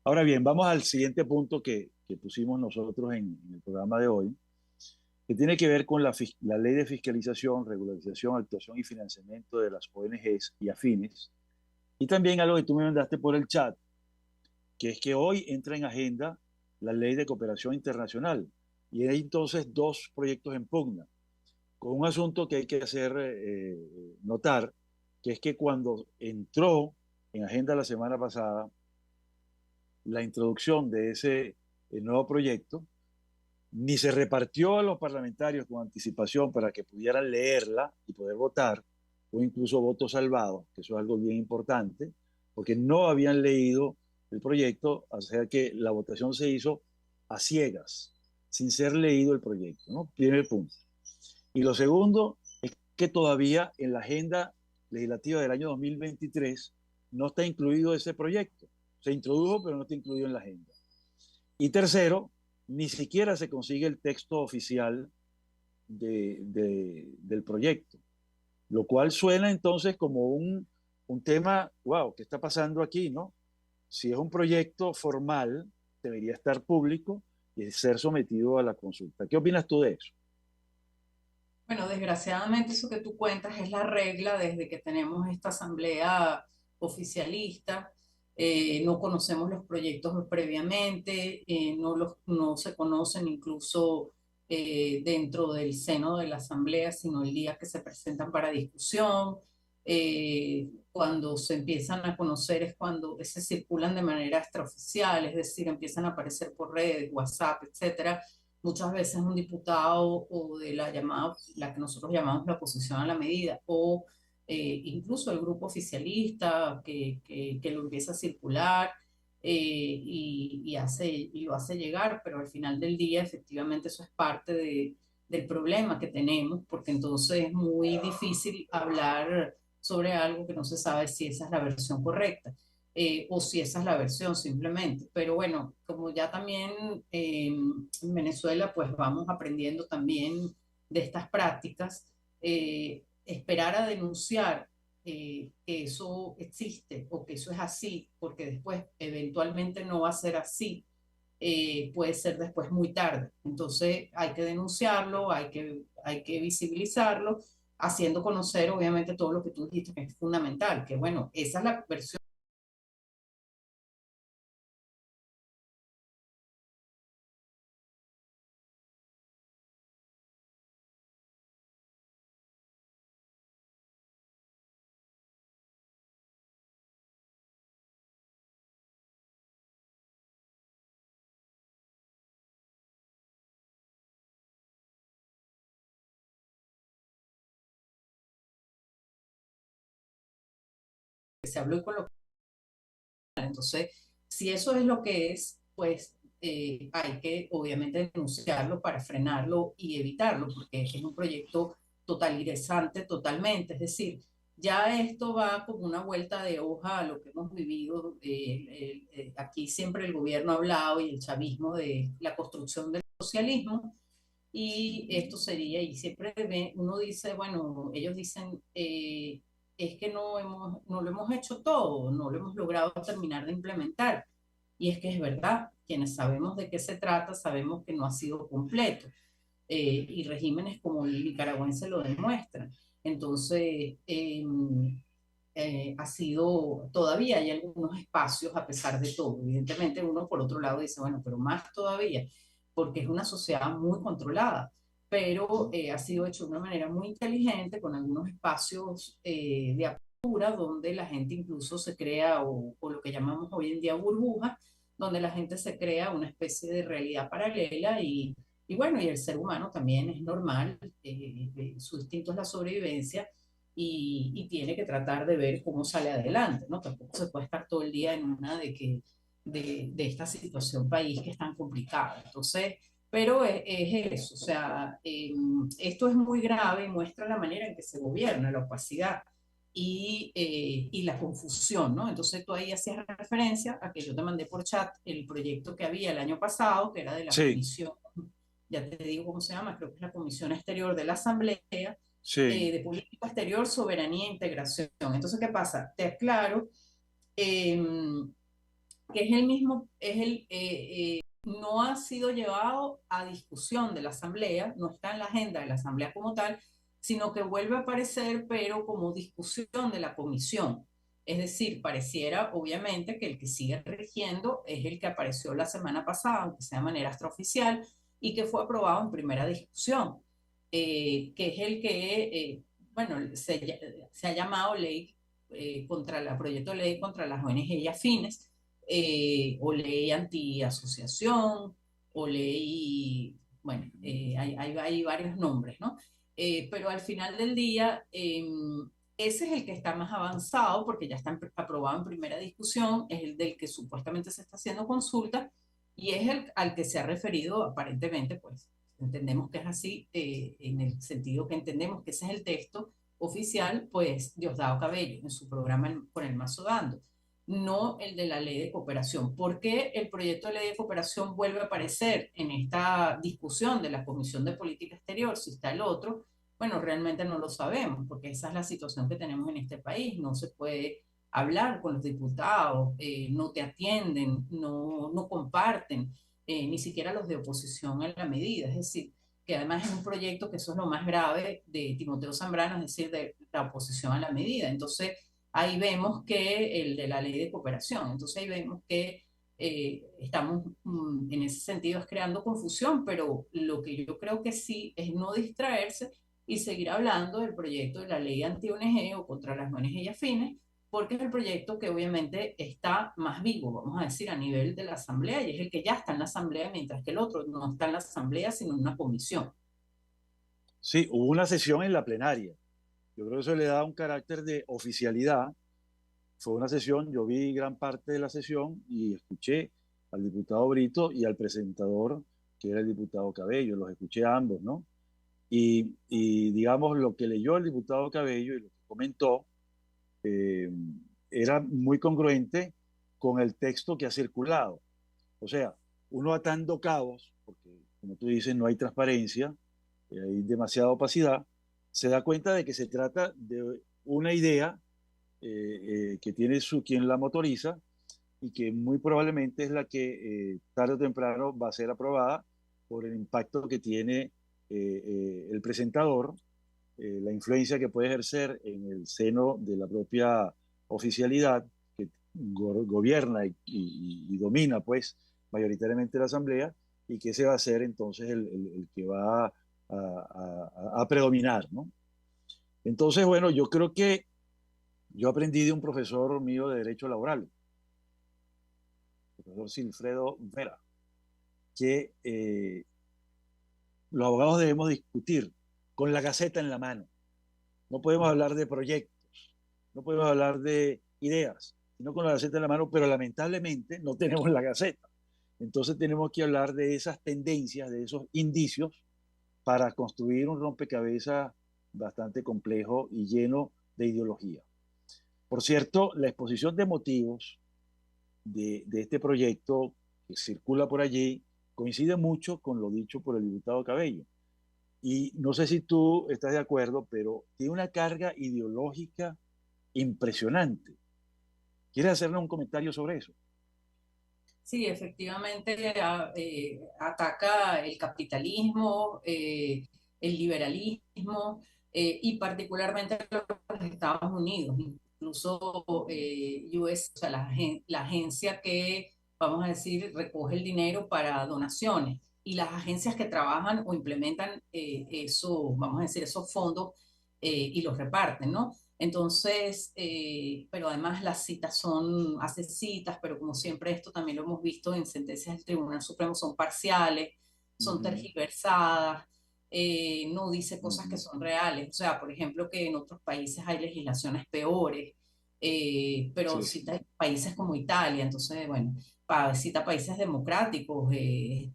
[SPEAKER 2] Ahora bien, vamos al siguiente punto que pusimos nosotros en el programa de hoy, que tiene que ver con la ley de fiscalización, regularización, actuación y financiamiento de las ONGs y afines. Y también algo que tú me mandaste por el chat, que es que hoy entra en agenda la ley de cooperación internacional. Y hay entonces dos proyectos en pugna, con un asunto que hay que hacer notar, que es que cuando entró en agenda la semana pasada la introducción de ese nuevo proyecto, ni se repartió a los parlamentarios con anticipación para que pudieran leerla y poder votar, o incluso votos salvados, que eso es algo bien importante, porque no habían leído el proyecto, o sea que la votación se hizo a ciegas, sin ser leído el proyecto, ¿no? Primer punto. Y lo segundo es que todavía en la agenda legislativa del año 2023 no está incluido ese proyecto. Se introdujo, pero no está incluido en la agenda. Y tercero, ni siquiera se consigue el texto oficial del proyecto, lo cual suena entonces como un tema, wow, ¿qué está pasando aquí, no? Si es un proyecto formal, debería estar público y ser sometido a la consulta. ¿Qué opinas tú de eso?
[SPEAKER 3] Bueno, desgraciadamente eso que tú cuentas es la regla desde que tenemos esta asamblea oficialista. No conocemos los proyectos previamente, no se conocen incluso dentro del seno de la asamblea, sino el día que se presentan para discusión. Cuando se empiezan a conocer es cuando se circulan de manera extraoficial, es decir, empiezan a aparecer por redes, WhatsApp, etcétera. Muchas veces un diputado o de la llamada, la que nosotros llamamos la oposición a la medida, o incluso el grupo oficialista que lo empieza a circular y lo hace llegar, pero al final del día efectivamente eso es parte del problema que tenemos, porque entonces es muy difícil hablar sobre algo que no se sabe si esa es la versión correcta. O si esa es la versión simplemente. Pero bueno, como ya también en Venezuela, pues vamos aprendiendo también de estas prácticas, esperar a denunciar que eso existe o que eso es así, porque después eventualmente no va a ser así, puede ser después muy tarde. Entonces hay que denunciarlo, hay que visibilizarlo, haciendo conocer obviamente todo lo que tú dijiste que es fundamental, que bueno, esa es la versión se habló y con lo que... Entonces, si eso es lo que es, pues hay que obviamente denunciarlo para frenarlo y evitarlo, porque es un proyecto totalizante totalmente, es decir, ya esto va como una vuelta de hoja a lo que hemos vivido. Aquí siempre el gobierno ha hablado y el chavismo de la construcción del socialismo, y esto sería, y siempre uno dice, bueno, ellos dicen, es que no lo hemos hecho todo, no lo hemos logrado terminar de implementar. Y es que es verdad, quienes sabemos de qué se trata, sabemos que no ha sido completo. Y regímenes como el nicaragüense lo demuestran. Entonces, ha sido, todavía hay algunos espacios a pesar de todo. Evidentemente uno por otro lado dice, bueno, pero más todavía, porque es una sociedad muy controlada, pero ha sido hecho de una manera muy inteligente, con algunos espacios de apertura, donde la gente incluso se crea, o lo que llamamos hoy en día burbujas, donde la gente se crea una especie de realidad paralela y bueno, y el ser humano también es normal, su instinto es la sobrevivencia y tiene que tratar de ver cómo sale adelante, ¿no? Tampoco se puede estar todo el día en una de esta situación país que es tan complicada. Entonces, pero es eso, o sea, esto es muy grave y muestra la manera en que se gobierna, la opacidad y la confusión, ¿no? Entonces tú ahí hacías referencia a que yo te mandé por chat el proyecto que había el año pasado, que era de la
[SPEAKER 2] Sí,
[SPEAKER 3] comisión, ya te digo cómo se llama, creo que es la Comisión Exterior de la Asamblea,
[SPEAKER 2] sí,
[SPEAKER 3] de Política Exterior, Soberanía e Integración. Entonces, ¿qué pasa? Te aclaro eh, que es el mismo, no ha sido llevado a discusión de la Asamblea, no está en la agenda de la Asamblea como tal, sino que vuelve a aparecer, pero como discusión de la comisión. Es decir, pareciera obviamente que el que sigue rigiendo es el que apareció la semana pasada, aunque sea de manera extraoficial, y que fue aprobado en primera discusión, que es el que, bueno, se ha llamado ley proyecto de ley contra las ONG y afines, o ley anti-asociación, o ley, bueno, hay varios nombres, ¿no? Pero al final del día, ese es el que está más avanzado porque ya está aprobado en primera discusión, es el del que supuestamente se está haciendo consulta y es el al que se ha referido aparentemente, pues entendemos que es así, en el sentido que entendemos que ese es el texto oficial, pues Diosdado Cabello en su programa Con el Mazo Dando, no el de la ley de cooperación. ¿Por qué el proyecto de ley de cooperación vuelve a aparecer en esta discusión de la Comisión de Política Exterior si está el otro? Bueno, realmente no lo sabemos, porque esa es la situación que tenemos en este país. No se puede hablar con los diputados, no te atienden, no comparten, ni siquiera los de oposición en la medida. Es decir, que además es un proyecto que eso es lo más grave de Timoteo Zambrano, es decir, de la oposición a la medida. Entonces, ahí vemos que el de la ley de cooperación, entonces ahí vemos que estamos en ese sentido es creando confusión, pero lo que yo creo que sí es no distraerse y seguir hablando del proyecto de la ley anti-ONG o contra las ONG y afines, porque es el proyecto que obviamente está más vivo, vamos a decir, a nivel de la Asamblea, y es el que ya está en la Asamblea, mientras que el otro no está en la Asamblea, sino en una comisión.
[SPEAKER 2] sí, hubo una sesión en la plenaria. Yo creo que eso le da un carácter de oficialidad. Fue una sesión, yo vi gran parte de la sesión y escuché al diputado Brito y al presentador, que era el diputado Cabello, los escuché a ambos, ¿no? Y digamos, lo que leyó el diputado Cabello y lo que comentó eh, era muy congruente con el texto que ha circulado. O sea, uno atando cabos, porque como tú dices, no hay transparencia, hay demasiada opacidad, se da cuenta de que se trata de una idea que tiene quien la motoriza y que muy probablemente es la que tarde o temprano va a ser aprobada por el impacto que tiene el presentador, la influencia que puede ejercer en el seno de la propia oficialidad que gobierna y domina pues mayoritariamente la Asamblea, y que ese va a ser entonces el que va a predominar, ¿no? Entonces, bueno, yo creo que yo aprendí de un profesor mío de Derecho Laboral, el profesor Silfredo Vera, que los abogados debemos discutir con la gaceta en la mano. No podemos hablar de proyectos, no podemos hablar de ideas, sino con la Gaceta en la mano, pero lamentablemente no tenemos la Gaceta. Entonces tenemos que hablar de esas tendencias, de esos indicios, para construir un rompecabezas bastante complejo y lleno de ideología. Por cierto, la exposición de motivos de este proyecto que circula por allí coincide mucho con lo dicho por el diputado Cabello. Y no sé si tú estás de acuerdo, pero tiene una carga ideológica impresionante. ¿Quieres hacernos un comentario sobre eso?
[SPEAKER 3] Sí, efectivamente ataca el capitalismo, el liberalismo y particularmente los Estados Unidos, incluso US, o sea, la agencia que, vamos a decir, recoge el dinero para donaciones y las agencias que trabajan o implementan eso, vamos a decir, esos fondos y los reparten, ¿no? Entonces, pero además las citas hace citas, pero como siempre esto también lo hemos visto en sentencias del Tribunal Supremo, son parciales, son tergiversadas, no dice cosas que son reales. O sea, por ejemplo, que en otros países hay legislaciones peores, pero
[SPEAKER 2] Sí.
[SPEAKER 3] cita países como Italia, entonces, bueno, cita países democráticos,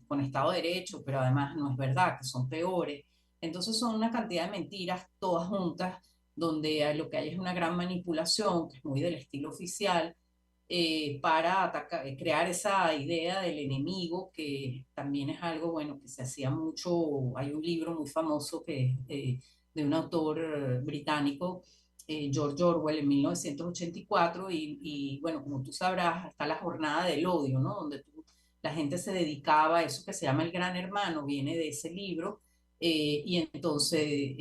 [SPEAKER 3] con Estado de Derecho, pero además no es verdad, que son peores. Entonces son una cantidad de mentiras todas juntas donde lo que hay es una gran manipulación, que es muy del estilo oficial, para crear esa idea del enemigo, que también es algo, bueno, que se hacía mucho. Hay un libro muy famoso que es de un autor británico, George Orwell, en 1984, y bueno, como tú sabrás, está la jornada del odio, ¿no? Donde la gente se dedicaba a eso que se llama el Gran Hermano, viene de ese libro. Y entonces,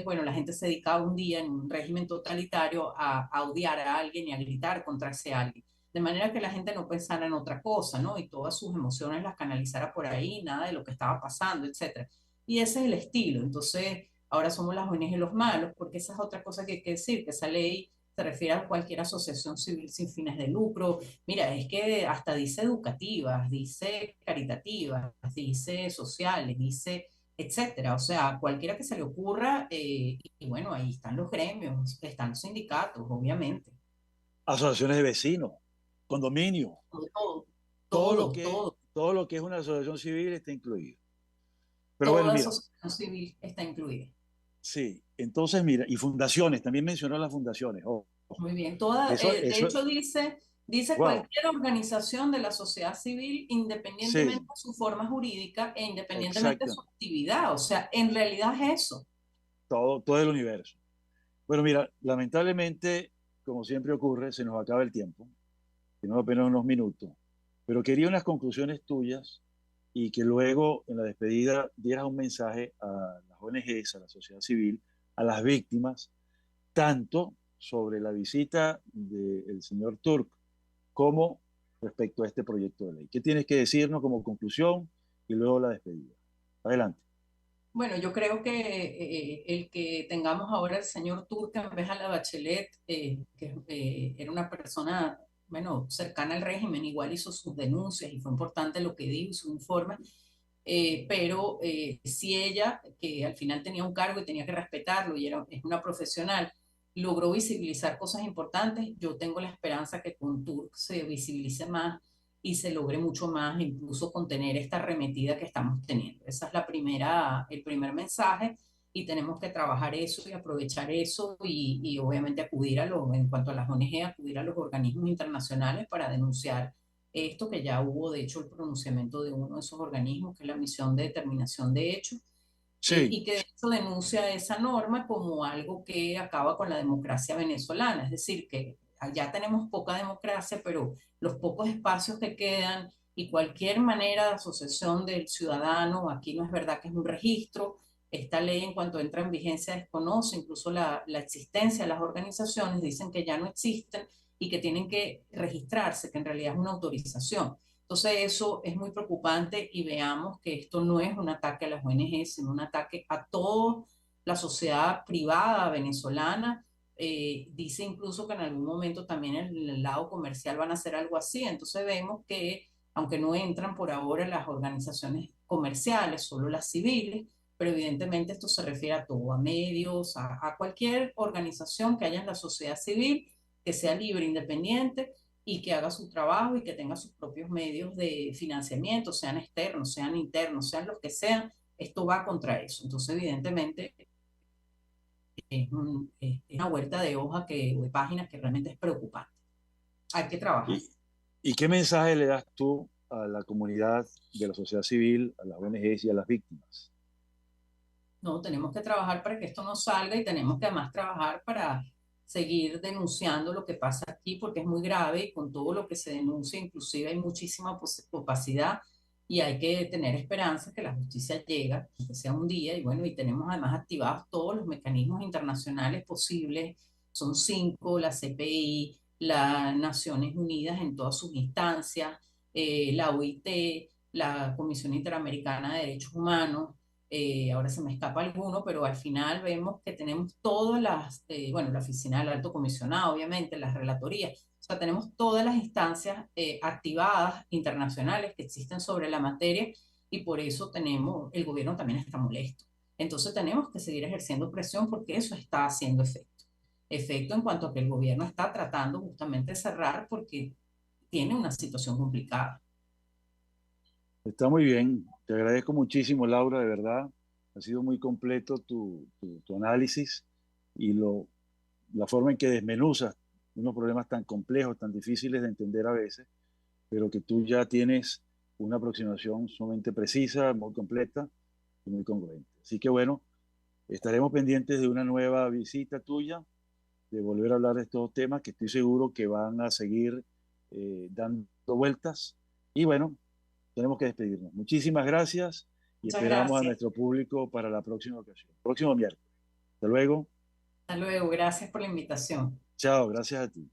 [SPEAKER 3] bueno, la gente se dedicaba un día en un régimen totalitario a odiar a alguien y a gritar contra ese alguien. De manera que la gente no pensara en otra cosa, ¿no? Y todas sus emociones las canalizara por ahí, nada de lo que estaba pasando, etcétera. Y ese es el estilo. Entonces, ahora somos las ONG los malos, porque esa es otra cosa que hay que decir, que esa ley se refiere a cualquier asociación civil sin fines de lucro. Mira, es que hasta dice educativas, dice caritativas, dice sociales, dice etcétera. O sea, cualquiera que se le ocurra, y bueno, ahí están los gremios, están los sindicatos, obviamente.
[SPEAKER 2] Asociaciones de vecinos, condominio,
[SPEAKER 3] Todo,
[SPEAKER 2] todo lo
[SPEAKER 3] todo,
[SPEAKER 2] que,
[SPEAKER 3] todo,
[SPEAKER 2] todo lo que es una asociación civil está incluido. Pero bueno,
[SPEAKER 3] toda
[SPEAKER 2] mira,
[SPEAKER 3] asociación civil está incluida.
[SPEAKER 2] sí, entonces mira, y fundaciones, también mencionó las fundaciones.
[SPEAKER 3] Muy bien. De
[SPEAKER 2] Eso,
[SPEAKER 3] hecho, dice
[SPEAKER 2] wow,
[SPEAKER 3] cualquier organización de la sociedad civil, independientemente
[SPEAKER 2] sí,
[SPEAKER 3] de su forma jurídica e independientemente de
[SPEAKER 2] exacto,
[SPEAKER 3] su actividad. O sea, en realidad es eso.
[SPEAKER 2] todo el universo. Bueno, mira, lamentablemente, como siempre ocurre, se nos acaba el tiempo, tenemos apenas unos minutos, pero quería unas conclusiones tuyas y que luego en la despedida dieras un mensaje a las ONGs, a la sociedad civil, a las víctimas, tanto sobre la visita del señor Turk como respecto a este proyecto de ley. ¿Qué tienes que decirnos como conclusión y luego la despedida? Adelante.
[SPEAKER 3] Bueno, yo creo que el que tengamos ahora el señor Turca en vez de la Bachelet, que era una persona, bueno, cercana al régimen, igual hizo sus denuncias y fue importante lo que dijo, su informe, pero si ella, que al final tenía un cargo y tenía que respetarlo y es una profesional, logró visibilizar cosas importantes, yo tengo la esperanza que con Turk se visibilice más y se logre mucho más, incluso contener esta arremetida que estamos teniendo. Esa es el primer mensaje, y tenemos que trabajar eso y aprovechar eso y obviamente en cuanto a las ONG, acudir a los organismos internacionales para denunciar esto, que ya hubo de hecho el pronunciamiento de uno de esos organismos, que es la Misión de Determinación de Hechos,
[SPEAKER 2] Sí,
[SPEAKER 3] y que de hecho denuncia esa norma como algo que acaba con la democracia venezolana. Es decir, que allá tenemos poca democracia, pero los pocos espacios que quedan y cualquier manera de asociación del ciudadano, aquí no es verdad que es un registro. Esta ley, en cuanto entra en vigencia, desconoce incluso la existencia de las organizaciones, dicen que ya no existen y que tienen que registrarse, que en realidad es una autorización. Entonces eso es muy preocupante, y veamos que esto no es un ataque a las ONG, sino un ataque a toda la sociedad privada venezolana. Dice incluso que en algún momento también en el lado comercial van a hacer algo así. Entonces vemos que, aunque no entran por ahora las organizaciones comerciales, solo las civiles, pero evidentemente esto se refiere a todo, a medios, a cualquier organización que haya en la sociedad civil, que sea libre, independiente y que haga su trabajo y que tenga sus propios medios de financiamiento, sean externos, sean internos, sean los que sean. Esto va contra eso. Entonces, evidentemente, es una vuelta de hoja de páginas que realmente es preocupante. Hay que trabajar.
[SPEAKER 2] ¿Y qué mensaje le das tú a la comunidad de la sociedad civil, a las ONGs y a las víctimas?
[SPEAKER 3] No, tenemos que trabajar para que esto no salga y tenemos que además trabajar para seguir denunciando lo que pasa aquí porque es muy grave y con todo lo que se denuncia inclusive hay muchísima opacidad y hay que tener esperanza que la justicia llega, que sea un día y bueno, y tenemos además activados todos los mecanismos internacionales posibles, son 5, la CPI, las Naciones Unidas en todas sus instancias, la OIT, la Comisión Interamericana de Derechos Humanos. Ahora se me escapa alguno, pero al final vemos que tenemos todas las, bueno, la oficina del alto comisionado, obviamente, las relatorías, o sea, tenemos todas las instancias activadas internacionales que existen sobre la materia y por eso el gobierno también está molesto. Entonces tenemos que seguir ejerciendo presión porque eso está haciendo efecto. Efecto en cuanto a que el gobierno está tratando justamente de cerrar porque tiene una situación complicada.
[SPEAKER 2] Está muy bien. Te agradezco muchísimo, Laura, de verdad. Ha sido muy completo tu análisis y la forma en que desmenuzas unos problemas tan complejos, tan difíciles de entender a veces, pero que tú ya tienes una aproximación sumamente precisa, muy completa y muy congruente. Así que bueno, estaremos pendientes de una nueva visita tuya, de volver a hablar de estos temas que estoy seguro que van a seguir dando vueltas. Y bueno, tenemos que despedirnos. Muchísimas gracias y
[SPEAKER 3] Muchas
[SPEAKER 2] esperamos
[SPEAKER 3] gracias.
[SPEAKER 2] a nuestro público para la próxima ocasión. Próximo miércoles. Hasta luego.
[SPEAKER 3] Hasta luego. Gracias por la invitación.
[SPEAKER 2] Chao, gracias a ti.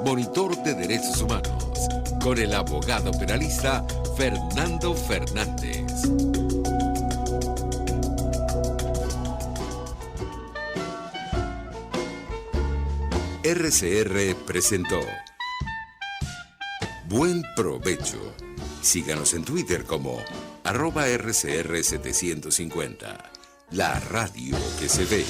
[SPEAKER 1] Monitor de Derechos Humanos con el abogado penalista Fernando Fernández. RCR presentó Buen Provecho. Síganos en Twitter como @RCR750. La radio que se ve.